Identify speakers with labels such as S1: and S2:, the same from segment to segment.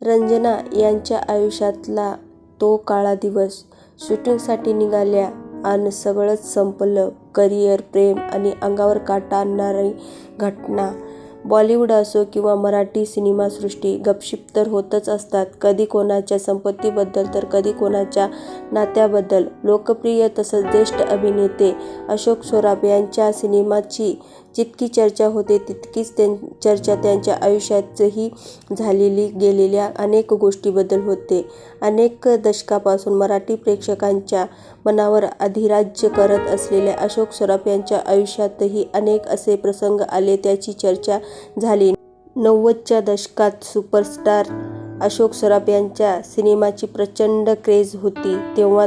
S1: रंजना यांच्या आयुष्यातला तो काळा दिवस. शूटिंगसाठी निघाल्या आणि सगळंच संपलं. करिअर, प्रेम आणि अंगावर काटा आणणारी घटना. बॉलिवूड असो किंवा मराठी सिनेमासृष्टी, गपशीप तर होतच असतात. कधी कोणाच्या संपत्तीबद्दल तर कधी कोणाच्या नात्याबद्दल. लोकप्रिय तसंच ज्येष्ठ अभिनेते अशोक सराफ यांच्या सिनेमाची जितकी चर्चा होते तितकीच चर्चा त्यांच्या आयुष्यातही झालेली गेलेल्या अनेक गोष्टींबद्दल होते. अनेक दशकापासून मराठी प्रेक्षकांच्या मनावर अधिराज्य करत असलेल्या अशोक सराफ यांच्या आयुष्यातही अनेक असे प्रसंग आले, त्याची चर्चा झाली. 90च्या दशकात सुपरस्टार अशोक सराफ यांच्या सिनेमाची प्रचंड क्रेझ होती. तेव्हा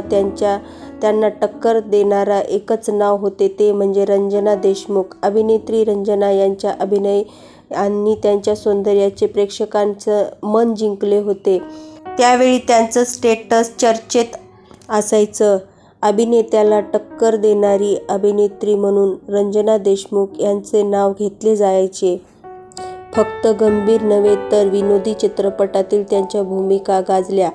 S1: त्यांना टक्कर देणारा एकच नाव होते, ते म्हणजे रंजना देशमुख. अभिनेत्री रंजना यांच्या अभिनय आणि त्यांच्या सौंदर्याने प्रेक्षकांचं मन जिंकले होते. त्यावेळी त्यांचं स्टेटस चर्चेत असायचं. अभिनेत्याला टक्कर देणारी अभिनेत्री म्हणून रंजना देशमुख यांचे नाव घेतले जायचे. फक्त गंभीर नव्हे तर विनोदी चित्रपटातील त्यांच्या भूमिका गाजल्या.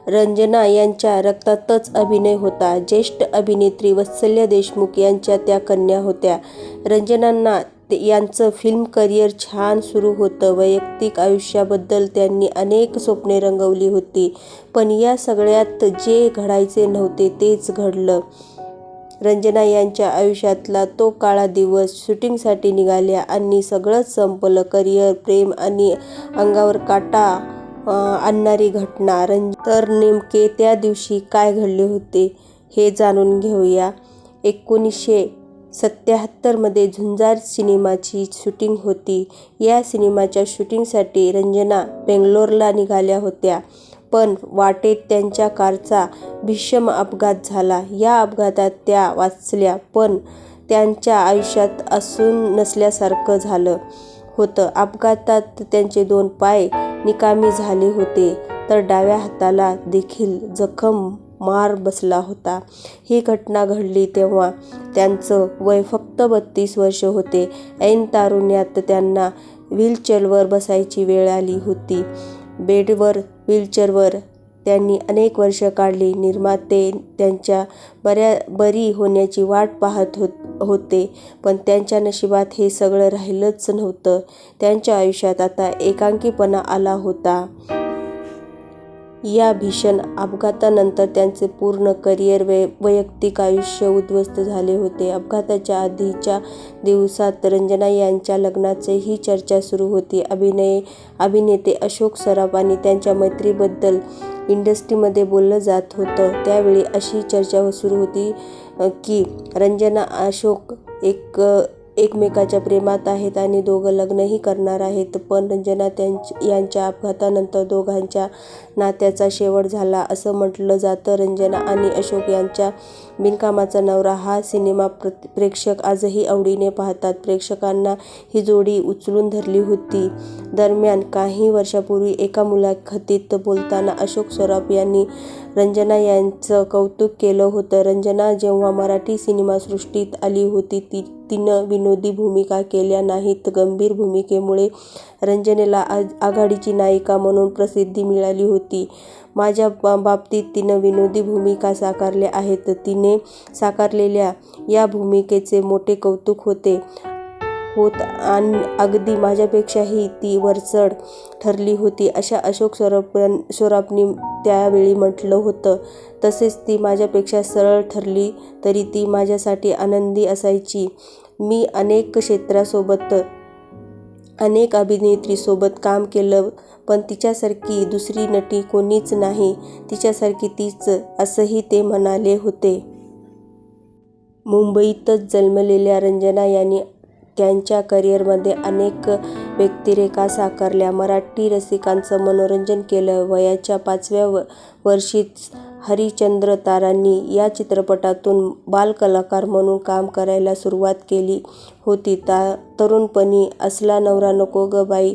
S1: रंजना यांच्या रक्तातच अभिनय होता. ज्येष्ठ अभिनेत्री वत्सला देशमुख यांच्या त्या कन्या होत्या. रंजना यांचं फिल्म करिअर छान सुरू होतं. वैयक्तिक आयुष्याबद्दल त्यांनी अनेक स्वप्ने रंगवली होती. पण या सगळ्यात जे घडायचे नव्हते तेच घडलं. रंजना यांच्या आयुष्यातला तो काळा दिवस. शूटिंगसाठी निघाल्या आणि सगळंच संपलं. करिअर, प्रेम आणि अंगावर काटा आणणारी घटना. तर नेमके त्या दिवशी काय घडले होते हे जाणून घेऊया. 1977 मध्ये झुंजार सिनेमाची शूटिंग होती. या सिनेमाच्या शूटिंगसाठी रंजना बेंगलोरला निघाल्या होत्या. पण वाटेत त्यांच्या कारचा भीषण अपघात झाला. या अपघातात त्या वाचल्या, पण त्यांच्या आयुष्यात असून नसल्यासारखं झालं होतं. अपघातात त्यांचे 2 पाय निकामी झाले होते, तर डाव्या हाताला देखील जखम मार बसला होता. ही घटना घडली तेव्हा त्यांचं वय फक्त 32 वर्ष होते. ऐन तारुण्यात त्यांना व्हीलचेअरवर बसायची वेळ आली होती. बेडवर, व्हीलचेअरवर त्यांनी अनेक वर्षे काढली. निर्माते त्यांच्या बरी होण्याची वाट पाहत होते, पण त्यांच्या नशिबात हे सगळं राहिलंच नव्हतं. त्यांच्या आयुष्यात आता एकाकीपणा आला होता. या भीषण अपघातानंतर त्यांचे पूर्ण करिअर, वैयक्तिक आयुष्य उद्ध्वस्त झाले होते. अपघाताच्या आधीच्या दिवसात रंजना यांच्या लग्नाचीही चर्चा सुरू होती. अभिनेते अशोक सराफ आणि त्यांच्या मैत्रीबद्दल इंडस्ट्रीमध्ये बोललं जात होतं. त्यावेळी अशी चर्चा सुरू होती की रंजना अशोक एकमेकाच्या प्रेमात आहेत आणि दोघं लग्नही करणार आहेत. पण रंजना यांच्या अपघातानंतर दोघांच्या नात्याचा शेवट झाला असं म्हटलं जातं. रंजना आणि अशोक यांचा बिनकामाचा नवरा हा सिनेमा प्रेक्षक आजही आवडीने पाहतात. प्रेक्षकांना ही जोडी उचलून धरली होती. दरम्यान काही वर्षांपूर्वी एका मुलाखतीत बोलताना अशोक सराफ यांनी रंजना यांचं कौतुक केलं होतं. रंजना जेव्हा मराठी सिनेमासृष्टीत आली होती तिनं विनोदी भूमिका केल्या नाहीत. गंभीर भूमिकेमुळे रंजनेला आघाडीची नायिका म्हणून प्रसिद्धी मिळाली होती. माझ्या बाबतीत तिनं विनोदी भूमिका साकारल्या आहेत. तिने साकारलेल्या या भूमिकेचे मोठे कौतुक होत आणि अगदी माझ्यापेक्षाही ती वरचढ ठरली होती, अशा अशोक सराफनी त्यावेळी म्हटलं होतं. तसेच ती माझ्यापेक्षा सरळ ठरली तरी ती माझ्यासाठी आनंदी असायची. मी अनेक क्षेत्रासोबत, अनेक अभिनेत्रींसोबत काम केलं, पण तिच्यासारखी दुसरी नटी कोणीच नाही, तिच्यासारखी तीच, असंही ते म्हणाले होते. मुंबईतच जन्मलेल्या रंजना यांनी त्यांच्या करिअरमध्ये अनेक व्यक्तिरेखा साकारल्या. मराठी रसिकांचं मनोरंजन केलं. वयाच्या 5व्या वर्षीच हरिश्चंद्र तारांनी या चित्रपटातून बालकलाकार म्हणून काम करायला सुरुवात केली होती. तरुणपणी असला नवरा नको गं बाई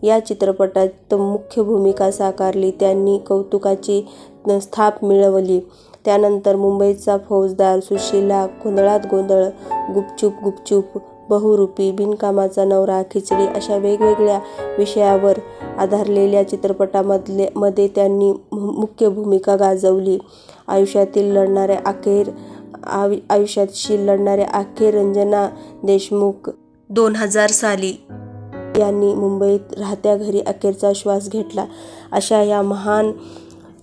S1: या चित्रपटात मुख्य भूमिका साकारली. त्यांनी कौतुकाची थाप मिळवली. त्यानंतर मुंबईचा फौजदार, सुशिला, गोंधळात गोंधळ, गुपचूप गुपचूप, बहुरूपी, बिनकामाचा नवरा, खिचडी अशा वेगवेगळ्या विषयावर आधारलेल्या चित्रपटांमध्ये त्यांनी मुख्य भूमिका गाजवली. आयुष्याशी लढणाऱ्या अखेर रंजना देशमुख 2000 साली यांनी मुंबईत राहत्या घरी अखेरचा श्वास घेतला. अशा या महान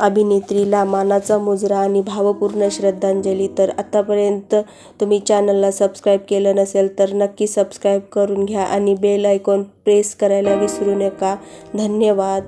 S1: अभिनेत्रीला मानाचा मुजरा आणि भावपूर्ण श्रद्धांजली. तर आतापर्यंत तुम्ही चॅनलला सबस्क्राईब केलं नसेल तर नक्की सबस्क्राईब करून घ्या आणि बेल आयकॉन प्रेस करायला विसरू नका. धन्यवाद.